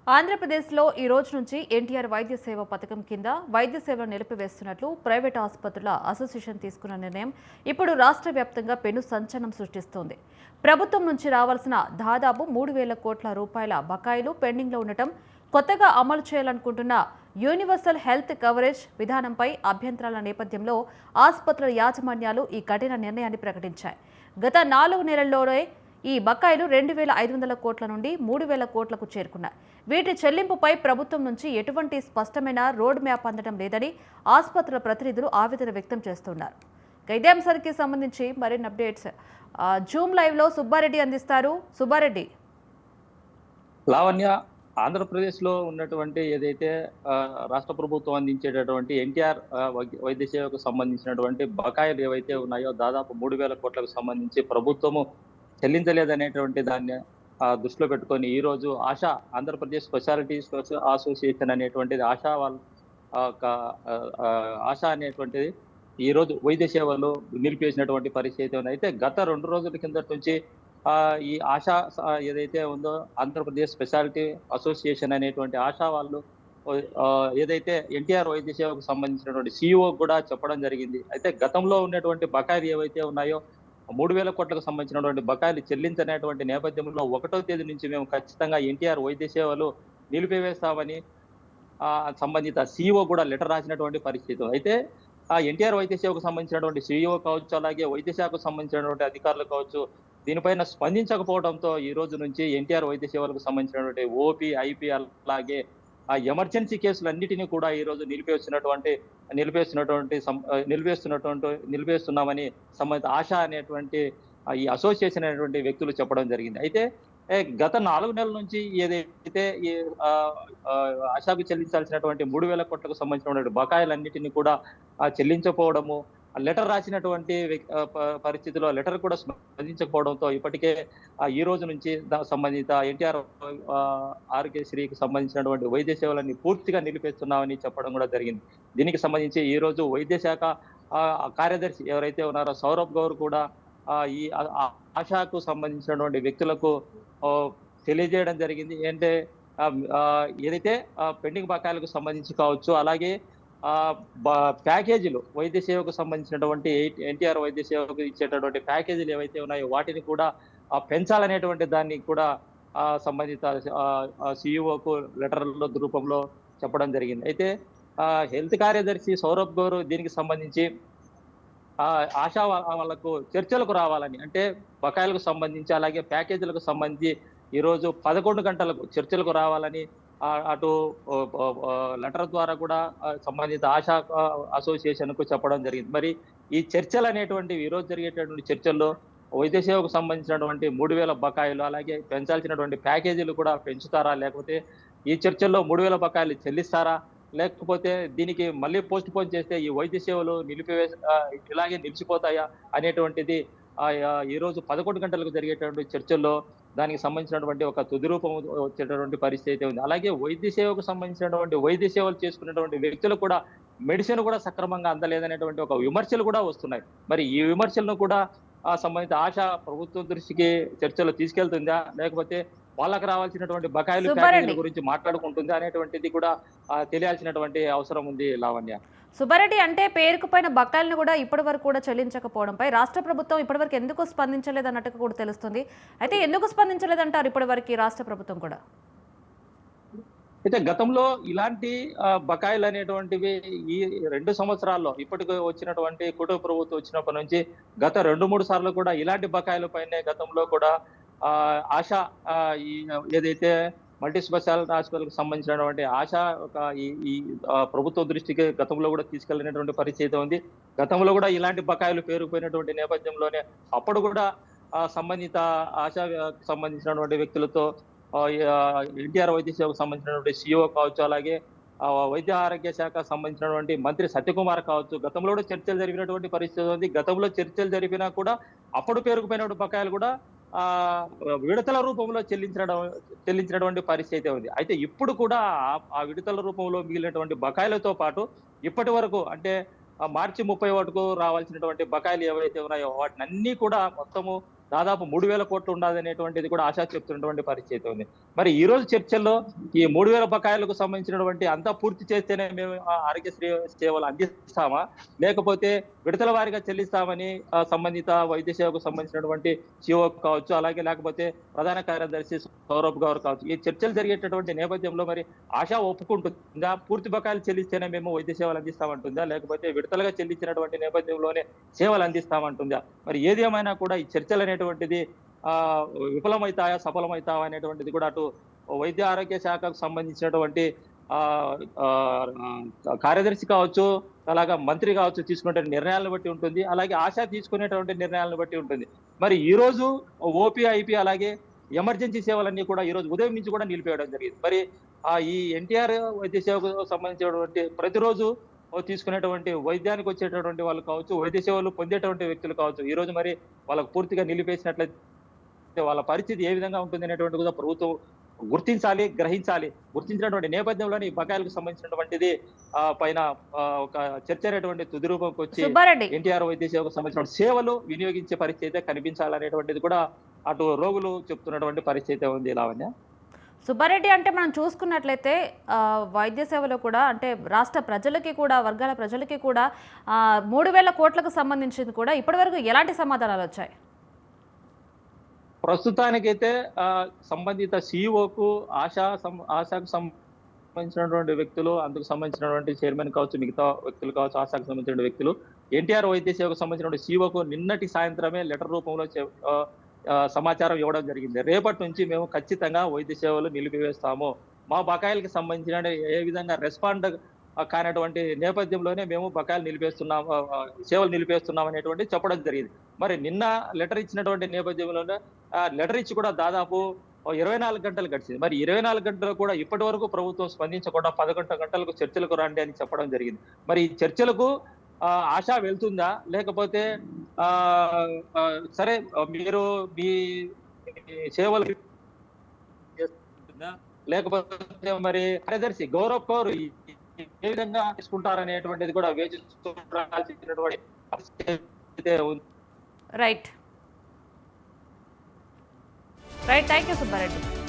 ఆంధ్రప్రదేశ్లో ఈ రోజు నుంచి ఎన్టీఆర్ వైద్య సేవ పథకం కింద వైద్య సేవలు నిలిపివేస్తున్నట్లు ప్రైవేట్ ఆసుపత్రుల అసోసియేషన్ తీసుకున్న నిర్ణయం ఇప్పుడు రాష్ట్ర వ్యాప్తంగా పెను సంచలనం సృష్టిస్తోంది. ప్రభుత్వం నుంచి రావాల్సిన దాదాపు 3,000 కోట్ల రూపాయల బకాయిలు పెండింగ్లో ఉండటం, కొత్తగా అమలు చేయాలనుకుంటున్న యూనివర్సల్ హెల్త్ కవరేజ్ విధానంపై అభ్యంతరాల నేపథ్యంలో ఆసుపత్రుల యాజమాన్యాలు ఈ కఠిన నిర్ణయాన్ని ప్రకటించాయి. గత 4 నెలల్లోనే ఈ బకాయిలు 2,500 కోట్ల నుండి 3,000 కోట్లకు చేరుకున్నాయి. వీటి చెల్లింపుపై ప్రభుత్వం నుంచి ఎటువంటి స్పష్టమైన రోడ్ మ్యాప్ అందడం లేదని ఆసుపత్రుల ప్రతినిధులు ఆవేదన వ్యక్తం చేస్తున్నారు. ఇదే అంశానికి సంబంధించి మరిన్ని అప్డేట్స్ జూమ్ లైవ్ లో సుబ్బారెడ్డి అందిస్తారు. సుబ్బారెడ్డి. లావణ్య, ఆంధ్రప్రదేశ్ లో ఉన్నటువంటి ఏదైతే రాష్ట్ర ప్రభుత్వం అందించేటటువంటి ఎన్టీఆర్ వైద్య సేవకు సంబంధించినటువంటి బకాయిలు ఏవైతే ఉన్నాయో దాదాపు 3,000 కోట్లకు సంబంధించి ప్రభుత్వము చెల్లించలేదనేటువంటి దాన్ని దృష్టిలో పెట్టుకొని ఈ రోజు ఆంధ్రప్రదేశ్ స్పెషాలిటీ అసోసియేషన్ అనేటువంటిది ఆశా అనేటువంటిది ఈ రోజు వైద్య సేవలు నిలిపేసినటువంటి పరిస్థితి ఉంది. అయితే గత 2 రోజుల కిందటి నుంచి ఈ ఆశా ఏదైతే ఉందో ఆంధ్రప్రదేశ్ స్పెషాలిటీ అసోసియేషన్ అనేటువంటి ఆశా వాళ్ళు ఏదైతే ఎన్టీఆర్ వైద్య సేవకు సంబంధించినటువంటి సిఇఓ కూడా చెప్పడం జరిగింది. అయితే గతంలో ఉన్నటువంటి బకాయిలు ఏవైతే ఉన్నాయో 3,000 కోట్లకు సంబంధించినటువంటి బకాయిలు చెల్లించనేటువంటి నేపథ్యంలో 1వ తేదీ నుంచి మేము ఖచ్చితంగా ఎన్టీఆర్ వైద్య సేవలు నిలిపివేస్తామని సంబంధిత సిఇఓ కూడా లెటర్ రాసినటువంటి పరిస్థితి. అయితే ఆ ఎన్టీఆర్ వైద్య సేవకు సంబంధించినటువంటి సిఇఓ కావచ్చు, అలాగే వైద్య శాఖకు సంబంధించినటువంటి అధికారులు కావచ్చు, దీనిపైన స్పందించకపోవడంతో ఈ రోజు నుంచి ఎన్టీఆర్ వైద్య సేవలకు సంబంధించినటువంటి ఓపీ, ఐపీ అలాగే ఆ ఎమర్జెన్సీ కేసులన్నిటినీ కూడా ఈ రోజు నిలిపేస్తున్నామని సంబంధిత ఆశా అనేటువంటి ఈ అసోసియేషన్ అనేటువంటి వ్యక్తులు చెప్పడం జరిగింది. అయితే గత 4 నెలల నుంచి ఏదైతే ఈ ఆశాకు చెల్లించాల్సినటువంటి 3,000 కోట్లకు సంబంధించినటువంటి బకాయిలన్నిటినీ కూడా చెల్లించకపోవడము, లెటర్ రాసినటువంటి పరిస్థితిలో లెటర్ కూడా స్పందించకపోవడంతో ఇప్పటికే ఈ రోజు నుంచి సంబంధిత ఎన్టీఆర్ ఆరోగ్యశ్రీకి సంబంధించినటువంటి వైద్య సేవలన్నీ పూర్తిగా నిలిపేస్తున్నామని చెప్పడం కూడా జరిగింది. దీనికి సంబంధించి ఈ రోజు వైద్య శాఖ కార్యదర్శి ఎవరైతే ఉన్నారో సౌరభ్ గౌర్ కూడా ఈ ఆశాకు సంబంధించినటువంటి వ్యక్తులకు తెలియజేయడం జరిగింది. ఏంటంటే ఏదైతే పెండింగ్ బకాయిలకు సంబంధించి కావచ్చు, అలాగే ప్యాకేజీలు వైద్య సేవకు సంబంధించినటువంటి ఎన్టీఆర్ వైద్య సేవకు ఇచ్చేటటువంటి ప్యాకేజీలు ఏవైతే ఉన్నాయో వాటిని కూడా పెంచాలనేటువంటి దాన్ని కూడా సంబంధిత సిఇఓకు లెటర్ల రూపంలో చెప్పడం జరిగింది. అయితే హెల్త్ కార్యదర్శి సౌరభ్ గౌర్ దీనికి సంబంధించి ఆశా వాళ్ళకు చర్చలకు రావాలని, అంటే బకాయిలకు సంబంధించి అలాగే ప్యాకేజీలకు సంబంధించి ఈరోజు 11 గంటలకు చర్చలకు రావాలని అటు లెటర్ ద్వారా కూడా సంబంధిత ఆశా అసోసియేషన్ కు చెప్పడం జరిగింది. మరి ఈ చర్చలు అనేటువంటివి ఈరోజు జరిగేటటువంటి చర్చల్లో వైద్య సేవకు సంబంధించినటువంటి 3,000 బకాయిలు అలాగే పెంచాల్సినటువంటి ప్యాకేజీలు కూడా పెంచుతారా, లేకపోతే ఈ చర్చల్లో 3,000 బకాయిలు చెల్లిస్తారా, లేకపోతే దీనికి మళ్ళీ పోస్ట్ పోన్ చేస్తే ఈ వైద్య సేవలు ఇలాగే నిలిచిపోతాయా అనేటువంటిది ఈ రోజు 11 గంటలకు జరిగేటటువంటి చర్చల్లో దానికి సంబంధించినటువంటి ఒక తుది రూపం వచ్చేటటువంటి పరిస్థితి ఉంది. అలాగే వైద్య సేవకు సంబంధించినటువంటి వైద్య సేవలు చేసుకునేటువంటి వ్యక్తులు కూడా మెడిసిన్ కూడా సక్రమంగా అందలేదనేటువంటి ఒక విమర్శలు కూడా వస్తున్నాయి. మరి ఈ విమర్శలను కూడా సంబంధిత ఆశా ప్రభుత్వం దృష్టికి చర్చలు తీసుకెళ్తుందా, లేకపోతే వాళ్ళకి రావాల్సినటువంటి బకాయిలు ప్యాకేజీల గురించి మాట్లాడుకుంటుందా అనేటువంటిది కూడా తెలియాల్సినటువంటి అవసరం ఉంది. లావణ్య. సుబ్బారెడ్డి, అంటే పేరుకుపోయిన బకాయిలను కూడా ఇప్పటి వరకు కూడా చెల్లించకపోవడంపై రాష్ట్ర ప్రభుత్వం ఇప్పటివరకు ఎందుకు స్పందించలేదన్నట్టుగా కూడా తెలుస్తుంది. అయితే ఎందుకు స్పందించలేదంటారు ఇప్పటి వరకు రాష్ట్ర ప్రభుత్వం కూడా? అయితే గతంలో ఇలాంటి బకాయిలు అనేటువంటివి ఈ 2 సంవత్సరాల్లో ఇప్పటికి వచ్చినటువంటి కుటుంబ ప్రభుత్వం వచ్చినప్పటి నుంచి గత 2-3 సార్లు కూడా ఇలాంటి బకాయిల పైనే గతంలో కూడా ఆశా ఏదైతే మల్టీ స్పెషాలిటీ హాస్పిటల్కి సంబంధించినటువంటి ఆశా ఈ ప్రభుత్వ దృష్టికి గతంలో కూడా తీసుకెళ్లినటువంటి పరిస్థితి ఉంది. గతంలో కూడా ఇలాంటి బకాయిలు పేరుకుపోయినటువంటి నేపథ్యంలోనే అప్పుడు కూడా సంబంధిత ఆశా సంబంధించినటువంటి వ్యక్తులతో ఎన్టీఆర్ వైద్య సేవకు సంబంధించినటువంటి సిఇఓ కావచ్చు, అలాగే వైద్య ఆరోగ్య శాఖ సంబంధించినటువంటి మంత్రి సత్యకుమార్ కావచ్చు, గతంలో కూడా చర్చలు జరిగినటువంటి పరిస్థితి ఉంది. గతంలో చర్చలు జరిపినా కూడా అప్పుడు పేరుకుపోయినటువంటి బకాయిలు కూడా విడతల రూపంలో చెల్లించినటువంటి పరిస్థితి ఉంది. అయితే ఇప్పుడు కూడా ఆ విడతల రూపంలో మిగిలినటువంటి బకాయిలతో పాటు ఇప్పటి వరకు అంటే మార్చి 30 వరకు రావాల్సినటువంటి బకాయిలు ఏవైతే ఉన్నాయో వాటిని అన్ని కూడా మొత్తము దాదాపు 3,000 కోట్లు ఉండాలనేటువంటిది కూడా ఆశ చెప్తున్నటువంటి పరిస్థితి ఉంది. మరి ఈ రోజు చర్చల్లో ఈ 3,000 బకాయిలకు సంబంధించినటువంటి అంతా పూర్తి చేస్తేనే మేము ఆరోగ్యశ్రీ సేవలు అందిస్తామా? లేకపోతే విడతల వారీగా చెల్లిస్తామని సంబంధిత వైద్య సేవకు సంబంధించినటువంటి సిఓ కావచ్చు, అలాగే లేకపోతే ప్రధాన కార్యదర్శి సౌరభ్ గౌర్ కావచ్చు. ఈ చర్చలు జరిగేటటువంటి నేపథ్యంలో మరి ఆశ ఒప్పుకుంటుందా? పూర్తి బకాయిలు చెల్లిస్తేనే మేము వైద్య సేవలు అందిస్తామంటుందా? లేకపోతే విడతలుగా చెల్లించినటువంటి నేపథ్యంలోనే సేవలు అందిస్తామంటుందా? మరి ఏది ఏమైనా కూడా ఈ చర్చలు అనేటువంటిది విఫలమైతాయా, సఫలమైతాయా అనేటువంటిది కూడా అటు వైద్య ఆరోగ్య శాఖకు సంబంధించినటువంటి కార్యదర్శి కావచ్చు, అలాగా మంత్రి కావచ్చు తీసుకునే నిర్ణయాలను బట్టి ఉంటుంది. అలాగే ఆశ తీసుకునేటువంటి నిర్ణయాలను బట్టి ఉంటుంది. మరి ఈ రోజు ఓపీ, ఐపీ అలాగే ఎమర్జెన్సీ సేవలన్నీ కూడా ఈ రోజు ఉదయం నుంచి కూడా నిలిపేయడం జరిగింది. మరి ఈ ఎన్టీఆర్ వైద్య సేవకు సంబంధించినటువంటి ప్రతిరోజు తీసుకునేటువంటి వైద్యానికి వచ్చేటటువంటి వాళ్ళు కావచ్చు, వైద్య సేవలు పొందేటువంటి వ్యక్తులు కావచ్చు, ఈ రోజు మరి వాళ్ళకు పూర్తిగా నిలిపేసినట్లయితే వాళ్ళ పరిస్థితి ఏ విధంగా ఉంటుంది అనేటువంటి కూడా ప్రభుత్వం గుర్తించాలి, గ్రహించాలి. గుర్తించినటువంటి నేపథ్యంలోనే ఈ బకాయిలకు సంబంధించినటువంటిది పైన ఒక చర్చ అనేటువంటి తుది రూపంకి వచ్చి సుబ్బారెడ్డి. ఎన్టీఆర్ వైద్య సేవకు సంబంధించిన సేవలు వినియోగించే పరిస్థితి అయితే కనిపించాలనేటువంటిది కూడా అటు రోగులు చెప్తున్నటువంటి పరిస్థితి ఉంది లావణ్య. సుబ్బారెడ్డి, అంటే మనం చూసుకున్నట్లయితే వైద్య సేవలో కూడా అంటే రాష్ట్ర ప్రజలకి కూడా, వర్గాల ప్రజలకి కూడా 3,000 కోట్లకు సంబంధించింది కూడా ఇప్పటివరకు ఎలాంటి సమాధానాలు వచ్చాయి? ప్రస్తుతానికైతే సంబంధిత సిఇఓకు ఆశాకు సంబంధించినటువంటి వ్యక్తులు, అందుకు సంబంధించినటువంటి చైర్మన్ కావచ్చు, మిగతా వ్యక్తులు కావచ్చు, ఆశాకు సంబంధించిన వ్యక్తులు ఎన్టీఆర్ వైద్య సేవకు సంబంధించినటువంటి సిఇఓకు నిన్నటి సాయంత్రమే లెటర్ రూపంలో సమాచారం ఇవ్వడం జరిగింది. రేపటి నుంచి మేము ఖచ్చితంగా వైద్య సేవలు నిలిపివేస్తాము. మా బకాయిలకు సంబంధించిన ఏ విధంగా రెస్పాండ్ కానటువంటి నేపథ్యంలోనే మేము బకాయిలు నిలిపేస్తున్నాం, సేవలు నిలిపేస్తున్నాం అనేటువంటి చెప్పడం జరిగింది. మరి నిన్న లెటర్ ఇచ్చినటువంటి నేపథ్యంలోనే లెటర్ ఇచ్చి కూడా దాదాపు 24 గంటలు గడిచింది. మరి 24 గంటలు కూడా ఇప్పటి వరకు ప్రభుత్వం స్పందించకుండా 11 గంటలకు చర్చలకు రండి అని చెప్పడం జరిగింది. మరి ఈ చర్చలకు ఆశ వెళ్తుందా? లేకపోతే సరే మీరు మీ సేవలు చేస్తుందా? లేకపోతే మరి కార్యదర్శి గౌరవ్ కౌర్ ఏ విధంగా తీసుకుంటారనేటువంటిది కూడా వేచి చూడాల్సినటువంటి పరిస్థితి ఉంది. రైట్. Thank you Subbareddy.